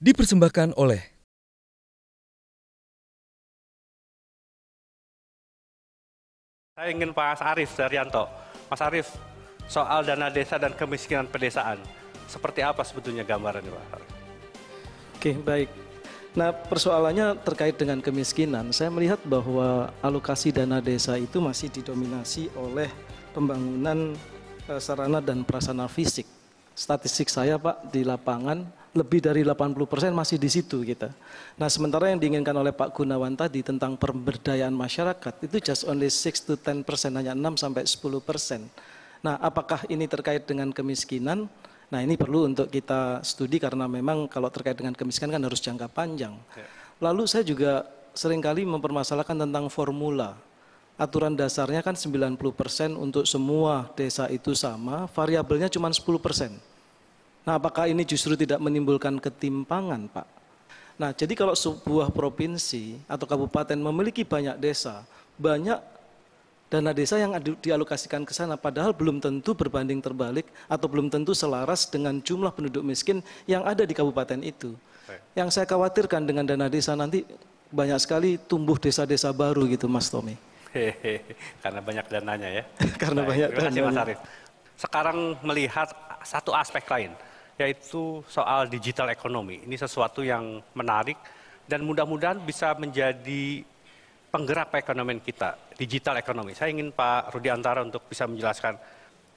Dipersembahkan oleh Saya ingin Pak Arif Daryanto. Mas Arif, soal dana desa dan kemiskinan pedesaan, seperti apa sebetulnya gambarannya Pak Arif? Oke, baik. Nah, persoalannya terkait dengan kemiskinan, saya melihat bahwa alokasi dana desa itu masih didominasi oleh pembangunan sarana dan prasarana fisik. Statistik saya Pak di lapangan lebih dari 80% masih di situ kita. Nah, sementara yang diinginkan oleh Pak Gunawan tadi tentang pemberdayaan masyarakat itu just only 6 to 10%, hanya 6 sampai 10%. Nah, apakah ini terkait dengan kemiskinan? Nah, ini perlu untuk kita studi karena memang kalau terkait dengan kemiskinan kan harus jangka panjang. Lalu saya juga seringkali mempermasalahkan tentang formula. Aturan dasarnya kan 90% untuk semua desa itu sama, variabelnya cuma 10%. Nah, apakah ini justru tidak menimbulkan ketimpangan, Pak? Nah, jadi kalau sebuah provinsi atau kabupaten memiliki banyak desa, banyak dana desa yang dialokasikan ke sana, padahal belum tentu berbanding terbalik atau belum tentu selaras dengan jumlah penduduk miskin yang ada di kabupaten itu. Yang saya khawatirkan dengan dana desa nanti banyak sekali tumbuh desa-desa baru gitu, Mas Tommy. Karena banyak dananya ya. Karena banyak terima kasih Mas dananya. Arif. Sekarang melihat satu aspek lain, yaitu soal digital ekonomi. Ini sesuatu yang menarik dan mudah-mudahan bisa menjadi penggerak perekonomian kita, digital ekonomi. Saya ingin Pak Rudi Antara untuk bisa menjelaskan.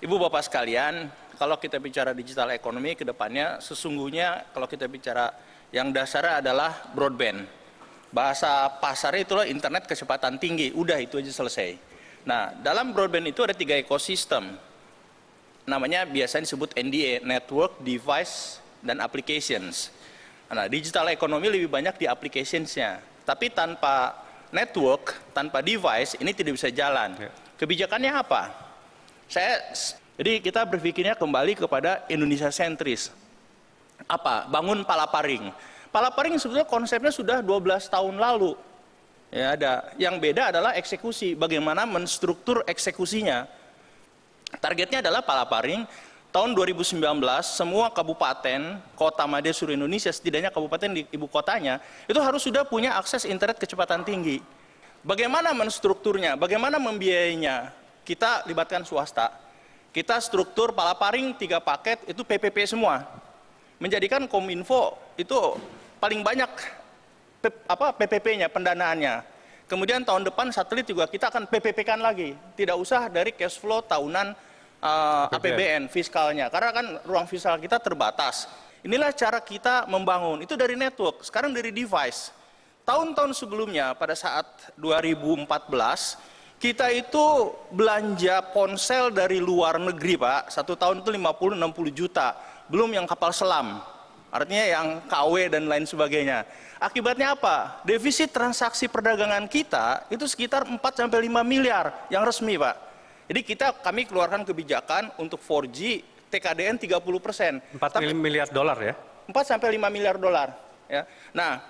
Ibu Bapak sekalian, kalau kita bicara digital ekonomi ke depannya, sesungguhnya kalau kita bicara yang dasarnya adalah broadband. Bahasa pasarnya itulah internet kecepatan tinggi, udah itu aja selesai. Nah, dalam broadband itu ada 3 ekosistem. Namanya biasanya disebut NDA, Network, Device, dan Applications. Nah, digital ekonomi lebih banyak di applicationsnya. Tapi tanpa network, tanpa device, ini tidak bisa jalan. Kebijakannya apa? Jadi kita berpikirnya kembali kepada Indonesia sentris. Apa? Bangun Palaparing. Palaparing sebetulnya konsepnya sudah 12 tahun lalu. Ya, ada. Yang beda adalah eksekusi. Bagaimana menstruktur eksekusinya. Targetnya adalah Palaparing. Tahun 2019, semua kabupaten, kota madya seluruh Indonesia, setidaknya kabupaten di ibu kotanya, itu harus sudah punya akses internet kecepatan tinggi. Bagaimana menstrukturnya? Bagaimana membiayainya? Kita libatkan swasta. Kita struktur Palaparing 3 paket, itu PPP semua. Menjadikan Kominfo itu paling banyak PPP-nya, pendanaannya. Kemudian tahun depan satelit juga kita akan PPP-kan lagi. Tidak usah dari cash flow tahunan APBN fiskalnya. Karena kan ruang fiskal kita terbatas. Inilah cara kita membangun. Itu dari network, sekarang dari device. Tahun-tahun sebelumnya pada saat 2014, kita itu belanja ponsel dari luar negeri Pak. 1 tahun itu 50-60 juta. Belum yang kapal selam. Artinya yang KW dan lain sebagainya. Akibatnya apa? Defisit transaksi perdagangan kita itu sekitar 4-5 miliar yang resmi Pak. Jadi kami keluarkan kebijakan untuk 4G TKDN 30%. 4 miliar dolar ya? 4-5 miliar dolar. Ya. Nah,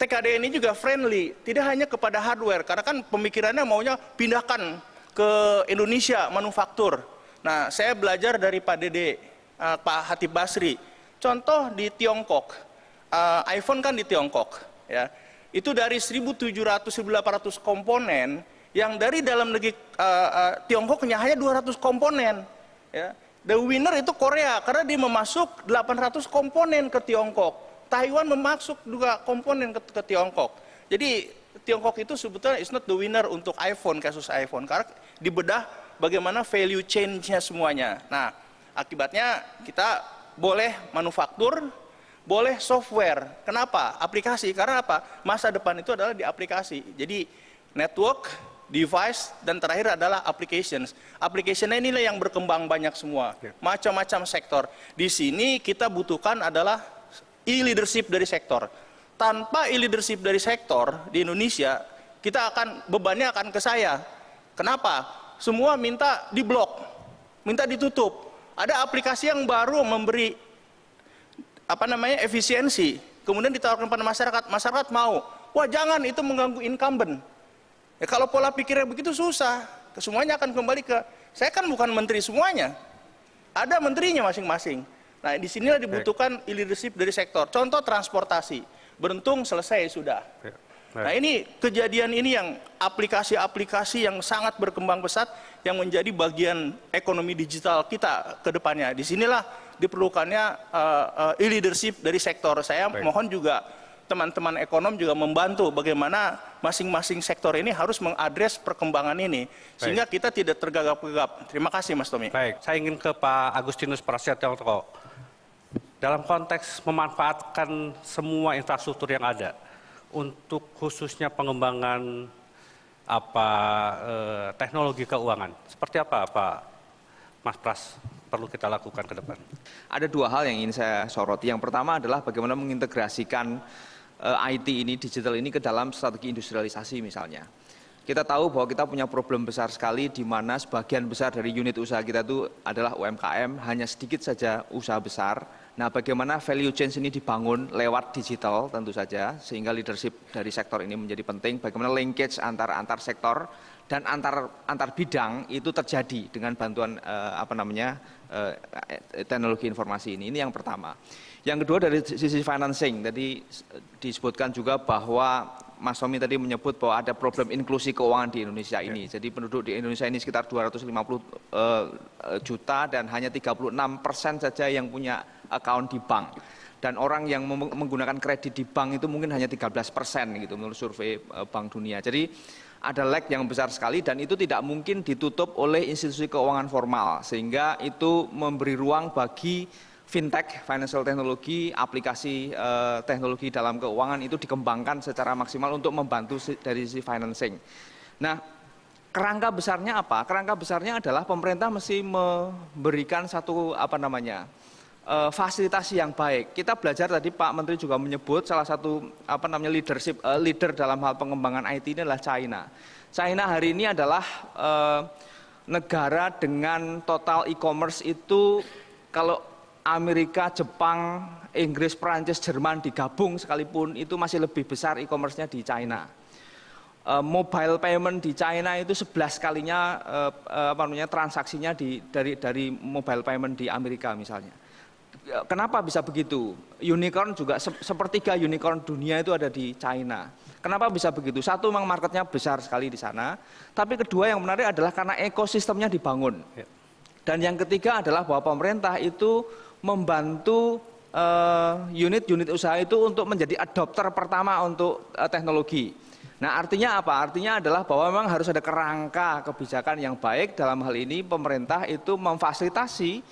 TKDN ini juga friendly, tidak hanya kepada hardware, karena kan pemikirannya maunya pindahkan ke Indonesia manufaktur. Nah, saya belajar dari Pak Dede, Pak Hatip Basri. Contoh di Tiongkok, iPhone kan di Tiongkok, ya. Itu dari 1.700-1.800 komponen, yang dari dalam negeri Tiongkoknya hanya 200 komponen. Ya. The winner itu Korea, karena dia memasuk 800 komponen ke Tiongkok. Taiwan memasuk juga komponen ke Tiongkok. Jadi Tiongkok itu sebetulnya is not the winner untuk iPhone, kasus iPhone. Karena dibedah bagaimana value change-nya semuanya. Nah, akibatnya kita boleh manufaktur, boleh software. Kenapa? Aplikasi. Karena apa? Masa depan itu adalah di aplikasi. Jadi network, device, dan terakhir adalah applications. Application-nya inilah yang berkembang banyak semua. Macam-macam sektor. Di sini kita butuhkan adalah e-leadership dari sektor. Tanpa e-leadership dari sektor di Indonesia, kita bebannya akan ke saya. Kenapa? Semua minta diblok, minta ditutup. Ada aplikasi yang baru memberi efisiensi, kemudian ditawarkan pada masyarakat, masyarakat mau. Wah, jangan, itu mengganggu incumbent. Ya, kalau pola pikirnya begitu susah, semuanya akan kembali ke saya kan bukan menteri semuanya. Ada menterinya masing-masing. Nah, di sinilah dibutuhkan leadership dari sektor. Contoh transportasi, Beruntung selesai sudah. Nah, ini kejadian ini yang aplikasi-aplikasi yang sangat berkembang pesat yang menjadi bagian ekonomi digital kita ke depannya. Di sinilah diperlukannya leadership dari sektor. Saya mohon juga teman-teman ekonom juga membantu bagaimana masing-masing sektor ini harus mengadres perkembangan ini sehingga kita tidak tergagap-gagap. Terima kasih Mas Tommy. Baik, saya ingin ke Pak Agustinus Prasetyo. Dalam konteks memanfaatkan semua infrastruktur yang ada untuk khususnya pengembangan teknologi keuangan, seperti apa Pak Mas Pras perlu kita lakukan ke depan? Ada dua hal yang ingin saya soroti. Yang pertama adalah bagaimana mengintegrasikan IT ini, digital ini ke dalam strategi industrialisasi misalnya. Kita tahu bahwa kita punya problem besar sekali di mana sebagian besar dari unit usaha kita itu adalah UMKM, hanya sedikit saja usaha besar. Nah, bagaimana value chain ini dibangun lewat digital tentu saja, sehingga leadership dari sektor ini menjadi penting. Bagaimana linkage antar sektor dan antar bidang itu terjadi dengan bantuan teknologi informasi ini. Ini yang pertama. Yang kedua dari sisi financing, tadi disebutkan juga bahwa Mas Tommy tadi menyebut bahwa ada problem inklusi keuangan di Indonesia ini. Jadi penduduk di Indonesia ini sekitar 250 juta dan hanya 36% saja yang punya account di bank. Dan orang yang menggunakan kredit di bank itu mungkin hanya 13% gitu menurut survei Bank Dunia. Jadi ada lag yang besar sekali dan itu tidak mungkin ditutup oleh institusi keuangan formal. Sehingga itu memberi ruang bagi fintech, financial technology, aplikasi teknologi dalam keuangan itu dikembangkan secara maksimal untuk membantu dari sisi financing. Nah, kerangka besarnya apa? Kerangka besarnya adalah pemerintah mesti memberikan satu fasilitasi yang baik. Kita belajar tadi Pak Menteri juga menyebut salah satu leader dalam hal pengembangan IT ini adalah China. China hari ini adalah negara dengan total e-commerce itu kalau Amerika, Jepang, Inggris, Perancis, Jerman digabung sekalipun itu masih lebih besar e-commerce-nya di China. Mobile payment di China itu 11 kalinya transaksinya dari mobile payment di Amerika misalnya. Kenapa bisa begitu? Unicorn juga sepertiga unicorn dunia itu ada di China. Kenapa bisa begitu? Satu, memang marketnya besar sekali di sana. Tapi kedua yang menarik adalah karena ekosistemnya dibangun. Dan yang ketiga adalah bahwa pemerintah itu membantu unit-unit usaha itu untuk menjadi adopter pertama untuk teknologi. Nah, artinya apa? Artinya adalah bahwa memang harus ada kerangka kebijakan yang baik. Dalam hal ini pemerintah itu memfasilitasi,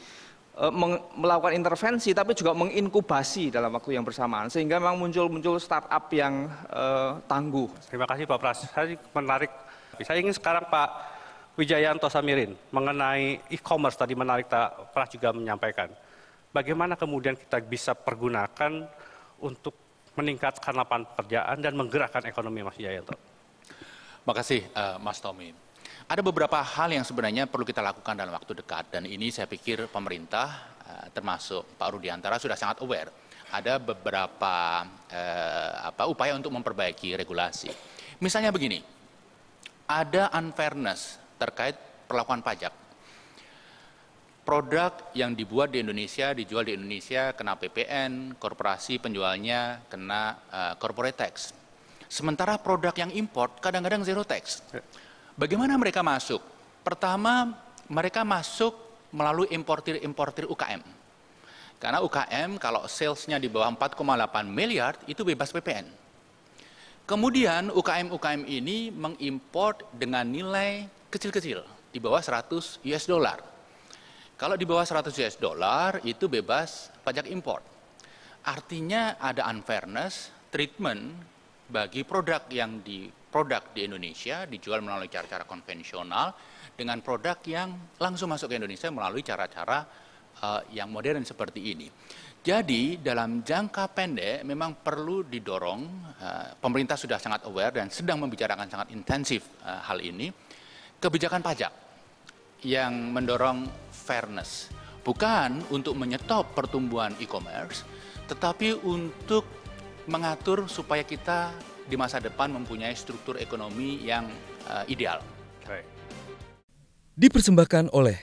melakukan intervensi, tapi juga menginkubasi dalam waktu yang bersamaan. Sehingga memang muncul startup yang tangguh. Terima kasih Pak Pras. Saya menarik. Saya ingin sekarang Pak Wijayanto Samirin mengenai e-commerce tadi menarik Pak Pras juga menyampaikan. Bagaimana kemudian kita bisa pergunakan untuk meningkatkan lapangan pekerjaan dan menggerakkan ekonomi, Mas Wijayanto? Makasih Mas Tommy. Ada beberapa hal yang sebenarnya perlu kita lakukan dalam waktu dekat dan ini saya pikir pemerintah termasuk Pak Rudiantara sudah sangat aware. Ada beberapa upaya untuk memperbaiki regulasi. Misalnya begini, ada unfairness terkait perlakuan pajak. Produk yang dibuat di Indonesia, dijual di Indonesia, kena PPN, korporasi penjualnya kena corporate tax. Sementara produk yang import kadang-kadang zero tax. Bagaimana mereka masuk? Pertama, mereka masuk melalui importir UKM. Karena UKM kalau salesnya di bawah 4,8 miliar itu bebas PPN. Kemudian UKM ini mengimport dengan nilai kecil-kecil, di bawah 100 US dollar. Kalau di bawah 100 US dollar itu bebas pajak import. Artinya ada unfairness treatment bagi produk di Indonesia dijual melalui cara-cara konvensional dengan produk yang langsung masuk ke Indonesia melalui cara-cara yang modern seperti ini. Jadi dalam jangka pendek memang perlu didorong, pemerintah sudah sangat aware dan sedang membicarakan sangat intensif hal ini, kebijakan pajak yang mendorong fairness. Bukan untuk menyetop pertumbuhan e-commerce, tetapi untuk mengatur supaya kita di masa depan mempunyai struktur ekonomi yang ideal. Dipersembahkan oleh